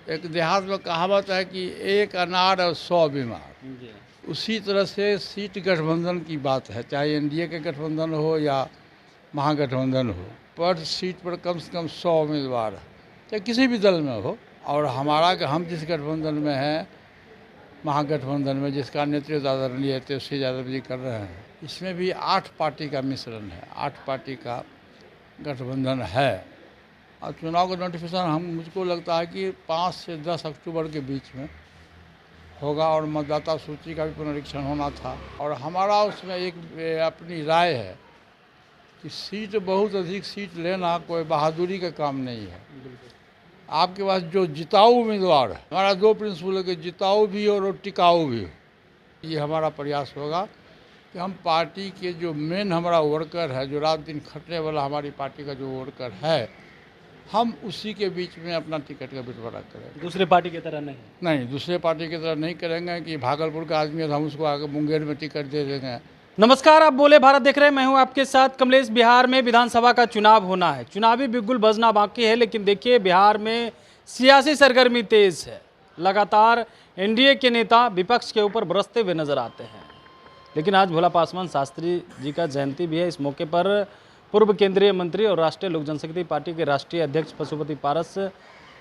एक देहात में कहावत है कि एक अनार और 100 बीमार। उसी तरह से सीट गठबंधन की बात है, चाहे एनडीए के गठबंधन हो या महागठबंधन हो, पर सीट पर कम से कम 100 उम्मीदवार है, चाहे किसी भी दल में हो। और हम जिस गठबंधन में हैं, महागठबंधन में, जिसका नेतृत्व आदरणीय तेजस्वी यादव जी कर रहे हैं, इसमें भी 8 पार्टी का मिश्रण है, 8 पार्टी का गठबंधन है। और चुनाव का नोटिफिकेशन मुझको लगता है कि 5 से 10 अक्टूबर के बीच में होगा, और मतदाता सूची का भी पुनरीक्षण होना था। और हमारा उसमें एक अपनी राय है कि सीट बहुत अधिक सीट लेना कोई बहादुरी का काम नहीं है। आपके पास जो जिताऊ उम्मीदवार है, हमारा 2 प्रिंसिपल है कि जिताऊ भी हो और टिकाऊ भी हो। ये हमारा प्रयास होगा कि हम पार्टी के जो मेन हमारा वर्कर है, जो रात दिन खटने वाला हमारी पार्टी का जो वर्कर है, हम उसी के बीच में अपना टिकट का बंटवारा करेंगे। दूसरे पार्टी की तरह नहीं, दूसरे पार्टी की तरह नहीं करेंगे कि भागलपुर का आदमी है तो हम उसको आगे मुंगेर में टिकट दे देंगे। नमस्कार, आप बोले भारत देख रहे हैं, मैं हूं आपके साथ कमलेश। बिहार में विधानसभा का चुनाव होना है, चुनावी बिगुल बजना बाकी है, लेकिन देखिए बिहार में सियासी सरगर्मी तेज है। लगातार एनडीए के नेता विपक्ष के ऊपर बरसते हुए नजर आते हैं। लेकिन आज भोला पासवान शास्त्री जी का जयंती भी है। इस मौके पर पूर्व केंद्रीय मंत्री और राष्ट्रीय लोक जनशक्ति पार्टी के राष्ट्रीय अध्यक्ष पशुपति पारस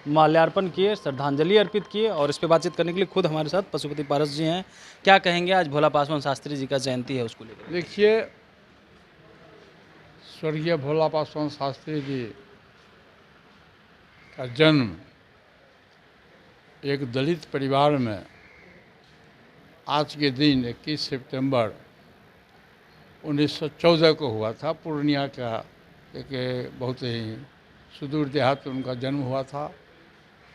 माल्यार्पण किए, श्रद्धांजलि अर्पित किए। और इस पर बातचीत करने के लिए खुद हमारे साथ पशुपति पारस जी हैं। क्या कहेंगे, आज भोला पासवान शास्त्री जी का जयंती है, उसको लेकर? देखिए, स्वर्गीय भोला पासवान शास्त्री जी का जन्म एक दलित परिवार में आज के दिन 21 सितंबर 1914 को हुआ था। पूर्णिया का एक बहुत ही सुदूर देहात में उनका जन्म हुआ था,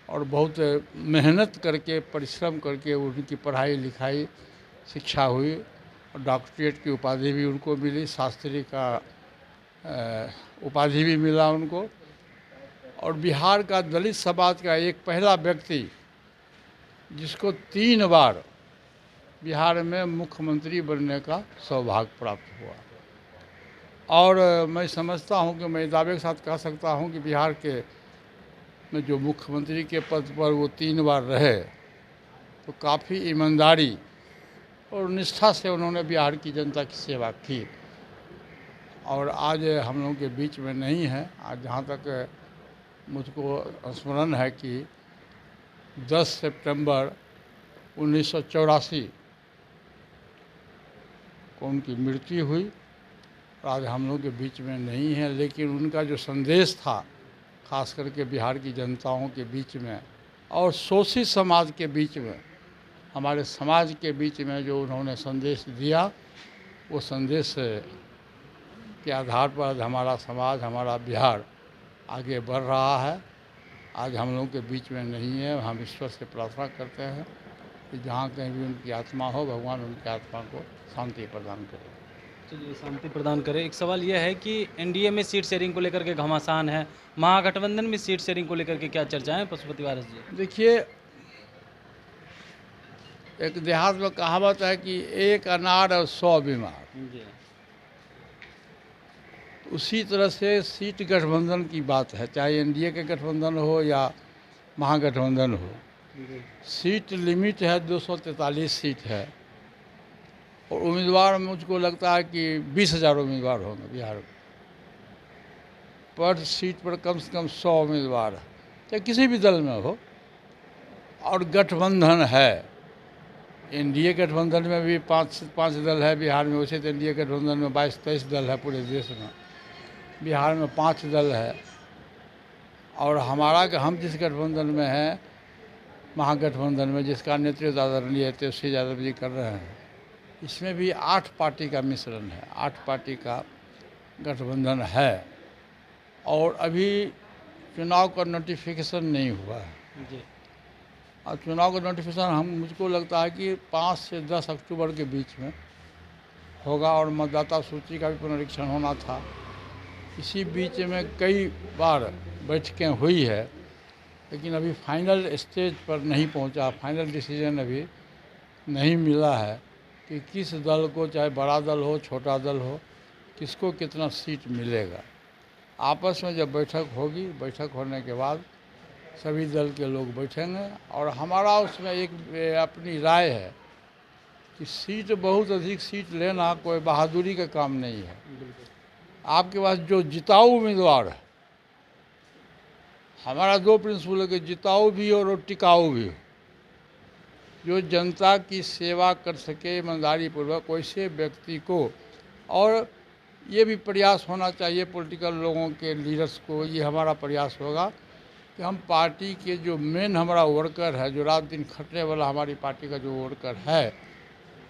और बहुत मेहनत करके, परिश्रम करके उनकी पढ़ाई लिखाई शिक्षा हुई, और डॉक्टरेट की उपाधि भी उनको मिली, शास्त्री का उपाधि भी मिला उनको। और बिहार का दलित समाज का एक पहला व्यक्ति जिसको 3 बार बिहार में मुख्यमंत्री बनने का सौभाग्य प्राप्त हुआ। और मैं समझता हूं कि मैं दावे के साथ कह सकता हूं कि बिहार के में जो मुख्यमंत्री के पद पर वो 3 बार रहे, तो काफ़ी ईमानदारी और निष्ठा से उन्होंने बिहार की जनता की सेवा की। और आज हम लोगों के बीच में नहीं है। आज जहाँ तक मुझको स्मरण है कि 10 सितंबर 1984 को उनकी मृत्यु हुई, और आज हम लोग के बीच में नहीं है। लेकिन उनका जो संदेश था, खास करके बिहार की जनताओं के बीच में और शोषित समाज के बीच में, हमारे समाज के बीच में जो उन्होंने संदेश दिया, वो संदेश के आधार पर हमारा समाज, हमारा बिहार आगे बढ़ रहा है। आज हम लोगों के बीच में नहीं है। हम ईश्वर से प्रार्थना करते हैं कि जहाँ कहीं भी उनकी आत्मा हो, भगवान उनकी आत्मा को शांति प्रदान करे। चलिए, शांति प्रदान करें। एक सवाल यह है कि एनडीए में सीट शेयरिंग को लेकर के घमासान है, महागठबंधन में सीट शेयरिंग को लेकर के क्या चर्चा है, पशुपति पारस जी? देखिए, एक देहात में कहावत है कि एक अनार और 100 बीमार। उसी तरह से सीट गठबंधन की बात है, चाहे एनडीए के गठबंधन हो या महागठबंधन हो। सीट लिमिट है 243 सीट है, और उम्मीदवार मुझको लगता है कि 20,000 उम्मीदवार होंगे बिहार में। पर सीट पर कम से कम 100 उम्मीदवार है, चाहे किसी भी दल में हो। और गठबंधन है, एनडीए गठबंधन में भी 5 दल है बिहार में। वैसे तो एनडीए गठबंधन में 22-23 दल है पूरे देश में, बिहार में 5 दल है। और हम जिस गठबंधन में हैं, महागठबंधन में, जिसका नेतृत्व आदरणीय तेजस्वी यादव जी कर रहे हैं, इसमें भी 8 पार्टी का मिश्रण है, 8 पार्टी का गठबंधन है। और अभी चुनाव का नोटिफिकेशन नहीं हुआ है जी। और चुनाव का नोटिफिकेशन मुझको लगता है कि 5 से 10 अक्टूबर के बीच में होगा, और मतदाता सूची का भी पुनरीक्षण होना था। इसी बीच में कई बार बैठकें हुई है, लेकिन अभी फाइनल स्टेज पर नहीं पहुंचा। फाइनल डिसीजन अभी नहीं मिला है कि किस दल को, चाहे बड़ा दल हो, छोटा दल हो, किसको कितना सीट मिलेगा। आपस में जब बैठक होगी, बैठक होने के बाद सभी दल के लोग बैठेंगे और हमारा उसमें एक अपनी राय है कि सीट बहुत अधिक सीट लेना कोई बहादुरी का काम नहीं है। आपके पास जो जिताऊ उम्मीदवार है, हमारा दो प्रिंसिपल है कि जिताऊ भी हो और टिकाऊ भी हो, जो जनता की सेवा कर सके ईमानदारी पूर्वक, वैसे व्यक्ति को। और ये भी प्रयास होना चाहिए पॉलिटिकल लोगों के लीडर्स को, ये हमारा प्रयास होगा कि हम पार्टी के जो मेन हमारा वर्कर है, जो रात दिन खटने वाला हमारी पार्टी का जो वर्कर है,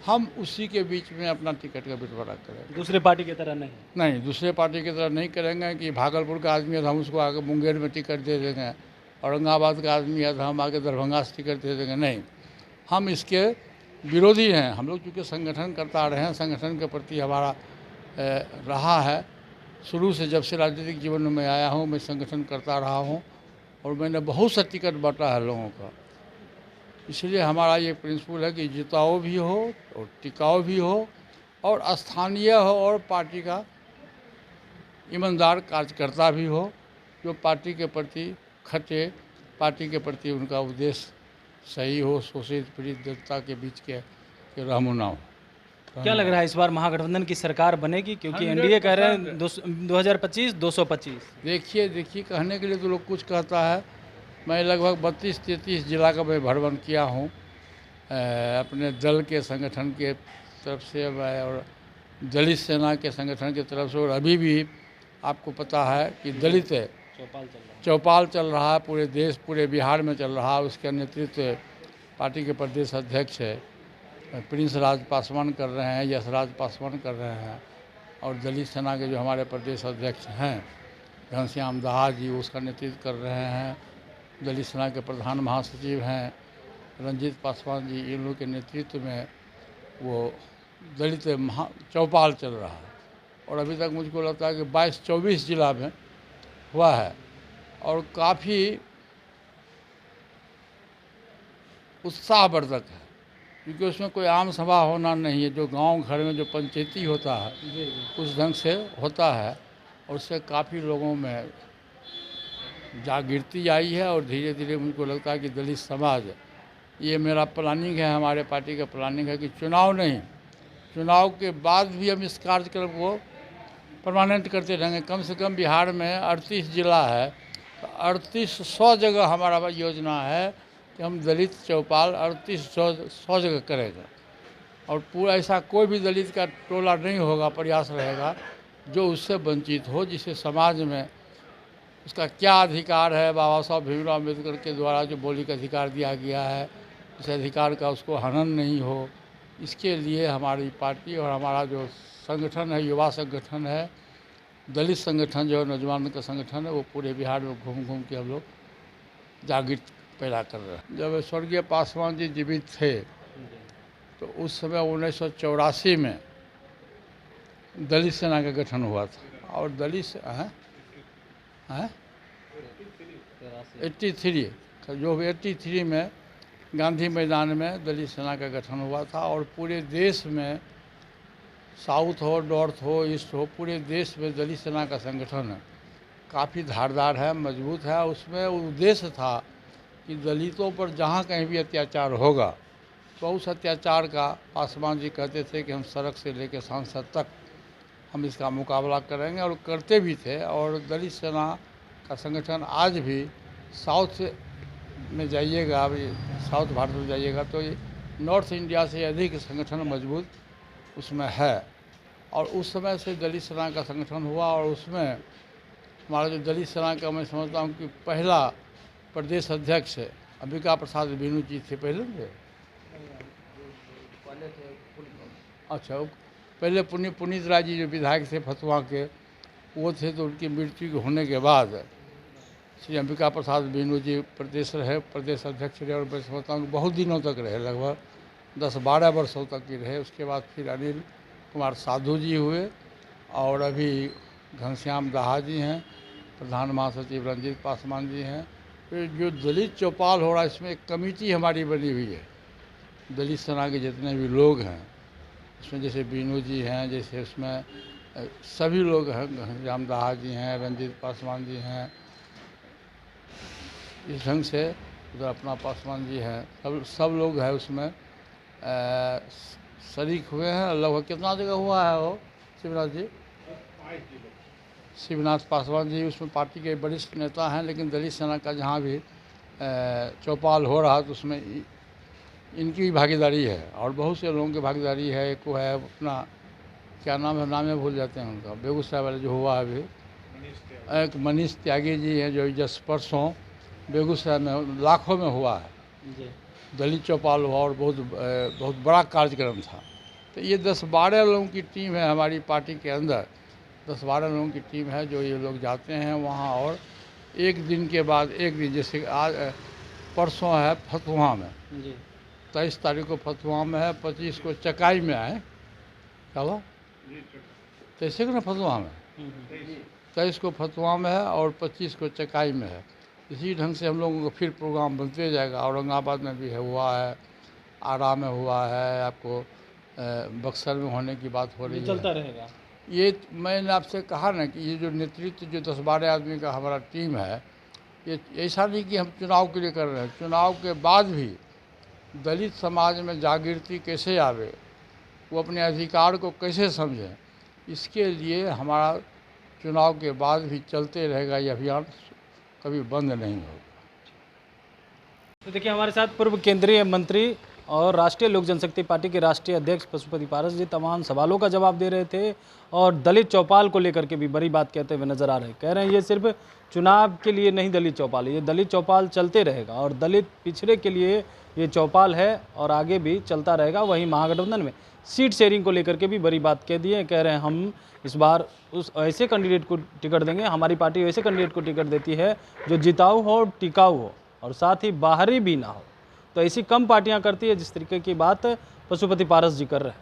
हम उसी के बीच में अपना टिकट का बंटवारा करें। दूसरे पार्टी की तरह नहीं दूसरे पार्टी की तरह नहीं करेंगे कि भागलपुर का आदमी है तो हम उसको आगे मुंगेर में टिकट दे देंगे, औरंगाबाद का आदमी है तो हम आगे दरभंगा से टिकट दे देंगे। नहीं, हम इसके विरोधी हैं। हम लोग चूँकि संगठन करता रहे हैं, संगठन के प्रति हमारा रहा है शुरू से। जब से राजनीतिक जीवन में आया हूँ मैं संगठन करता रहा हूँ और मैंने बहुत सा टिकट बांटा है लोगों का। इसलिए हमारा ये प्रिंसिपल है कि जिताऊ भी हो और टिकाऊ भी हो और स्थानीय हो और पार्टी का ईमानदार कार्यकर्ता भी हो, जो पार्टी के प्रति खटे, पार्टी के प्रति उनका उद्देश्य सही हो, शोषित पीड़ित जनता के बीच के रहमुना हो। क्या लग रहा है इस बार महागठबंधन की सरकार बनेगी? क्योंकि एनडीए कह रहे हैं 2025 225। देखिए कहने के लिए तो लोग कुछ कहता है। मैं लगभग 32-33 जिला का मैं भ्रमण किया हूँ अपने दल के संगठन के तरफ से और दलित सेना के संगठन की तरफ से। और अभी भी आपको पता है कि दलित चौपाल चल रहा है पूरे देश, पूरे बिहार में चल रहा है। उसका नेतृत्व पार्टी के प्रदेश अध्यक्ष प्रिंस राज पासवान कर रहे हैं, यशराज पासवान कर रहे हैं। और दलित सेना के जो हमारे प्रदेश अध्यक्ष हैं घनश्याम दाहा जी, उसका नेतृत्व कर रहे हैं। दलित सेना के प्रधान महासचिव हैं रंजीत पासवान जी, इन लोगों के नेतृत्व में वो दलित चौपाल चल रहा है। और अभी तक मुझको लगता है कि 22-24 जिला में हुआ है और काफ़ी उत्साहवर्धक है, क्योंकि उसमें कोई आम सभा होना नहीं है। जो गांव घर में जो पंचायती होता है उस ढंग से होता है और उससे काफ़ी लोगों में जागृति आई है। और धीरे धीरे मुझको लगता है कि दलित समाज, ये मेरा प्लानिंग है, हमारे पार्टी का प्लानिंग है कि चुनाव नहीं, चुनाव के बाद भी हम इस कार्यक्रम को परमानेंट करते रहेंगे। कम से कम बिहार में 38 जिला है तो 3800 जगह हमारा योजना है कि हम दलित चौपाल 3800 जगह करेंगे। और पूरा ऐसा कोई भी दलित का टोला नहीं होगा, प्रयास रहेगा जो उससे वंचित हो, जिसे समाज में उसका क्या अधिकार है, बाबा साहब भीमराव अम्बेडकर के द्वारा जो मौलिक अधिकार दिया गया है, उस अधिकार का उसको हनन नहीं हो। इसके लिए हमारी पार्टी और हमारा जो संगठन है, युवा संगठन है, दलित संगठन जो नौजवान का संगठन है, वो पूरे बिहार में घूम घूम के हम लोग जागृत पैदा कर रहे हैं। जब स्वर्गीय पासवान जी जीवित थे तो उस समय 1984 में दलित सेना का गठन हुआ था। और दलित 83 जो 83 में गांधी मैदान में दलित सेना का गठन हुआ था। और पूरे देश में, साउथ हो, नॉर्थ हो, ईस्ट हो, पूरे देश में दलित सेना का संगठन काफ़ी धारदार है, मजबूत है। उसमें उद्देश्य था कि दलितों पर जहाँ कहीं भी अत्याचार होगा तो उस अत्याचार का पासवान जी कहते थे कि हम सड़क से लेकर सांसद तक हम इसका मुकाबला करेंगे, और करते भी थे। और दलित सेना का संगठन आज भी साउथ में जाइएगा, अभी साउथ भारत में जाइएगा तो ये नॉर्थ इंडिया से अधिक संगठन मजबूत उसमें है। और उस समय से दलित सेना का संगठन हुआ और उसमें हमारा जो दलित सेना का, मैं समझता हूँ कि पहला प्रदेश अध्यक्ष अंबिका प्रसाद बीनू जी थे। पहले थे, अच्छा, पहले पुनीत राय जी जो विधायक थे फतुहा के, वो थे। तो उनकी मृत्यु होने के बाद श्री अंबिका प्रसाद बीनू जी प्रदेश अध्यक्ष रहे। और मैं समझता हूँ कि बहुत दिनों तक रहे, लगभग 10-12 वर्षों तक ही रहे। उसके बाद फिर अनिल कुमार साधु जी हुए और अभी घनश्याम दाहा जी हैं, प्रधान महासचिव रंजीत पासवान जी हैं। फिर जो दलित चौपाल हो रहा है, इसमें एक कमेटी हमारी बनी हुई है, दलित सेना के जितने भी लोग हैं उसमें, जैसे बीनू जी हैं, जैसे उसमें सभी लोग हैं, घनश्याम दाहा जी हैं, रंजीत पासवान जी हैं, इस ढंग से उधर अपना पासवान जी हैं, सब लोग हैं उसमें शरीक हुए हैं। लगभग कितना जगह हुआ है वो शिवनाथ जी? शिवनाथ पासवान जी उसमें पार्टी के वरिष्ठ नेता हैं, लेकिन दलित सेना का जहाँ भी चौपाल हो रहा तो उसमें इनकी भी भागीदारी है और बहुत से लोगों की भागीदारी है। एक वो है अपना, क्या नाम है, नाम में भूल जाते हैं उनका, बेगूसराय वाले जो हुआ है अभी, एक मनीष त्यागी जी हैं जो जस्ट परसों बेगूसराय में लाखों में हुआ है, दलित चौपाल हुआ और बहुत बड़ा कार्यक्रम था। तो ये 10-12 लोगों की टीम है हमारी पार्टी के अंदर, 10-12 लोगों की टीम है जो ये लोग जाते हैं वहाँ और एक दिन के बाद एक दिन, जैसे आज परसों है फतुहा में, 23 तारीख को फतुहा में है, 25 को चकाई में आए, क्या हुआ 23 को ना फतुहा में, 23 को फतुहा में है और 25 को चकाई में है। इसी ढंग से हम लोगों का फिर प्रोग्राम बनते जाएगा। औरंगाबाद में भी है, हुआ है, आरा में हुआ है, आपको बक्सर में होने की बात हो रही है, चलता रहेगा। ये मैंने आपसे कहा ना कि ये जो नेतृत्व जो 10-12 आदमी का हमारा टीम है, ये ऐसा नहीं कि हम चुनाव के लिए कर रहे हैं, चुनाव के बाद भी दलित समाज में जागृति कैसे आवे, वो अपने अधिकार को कैसे समझें, इसके लिए हमारा चुनाव के बाद भी चलते रहेगा ये अभियान, कभी बंद नहीं होगा। तो देखिए हमारे साथ पूर्व केंद्रीय मंत्री और राष्ट्रीय लोक जनशक्ति पार्टी के राष्ट्रीय अध्यक्ष पशुपति पारस जी तमाम सवालों का जवाब दे रहे थे और दलित चौपाल को लेकर के भी बड़ी बात कहते हुए नजर आ रहे हैं। कह रहे हैं ये सिर्फ चुनाव के लिए नहीं दलित चौपाल है, ये दलित चौपाल चलते रहेगा और दलित पिछड़े के लिए ये चौपाल है और आगे भी चलता रहेगा। वहीं महागठबंधन में सीट शेयरिंग को लेकर के भी बड़ी बात कह दी है। कह रहे हैं हम इस बार उस ऐसे कैंडिडेट को टिकट देंगे, हमारी पार्टी ऐसे कैंडिडेट को टिकट देती है जो जिताऊ हो, टिकाऊ हो और साथ ही बाहरी भी ना हो। तो ऐसी कम पार्टियां करती है जिस तरीके की बात पशुपति पारस जी कर रहे हैं।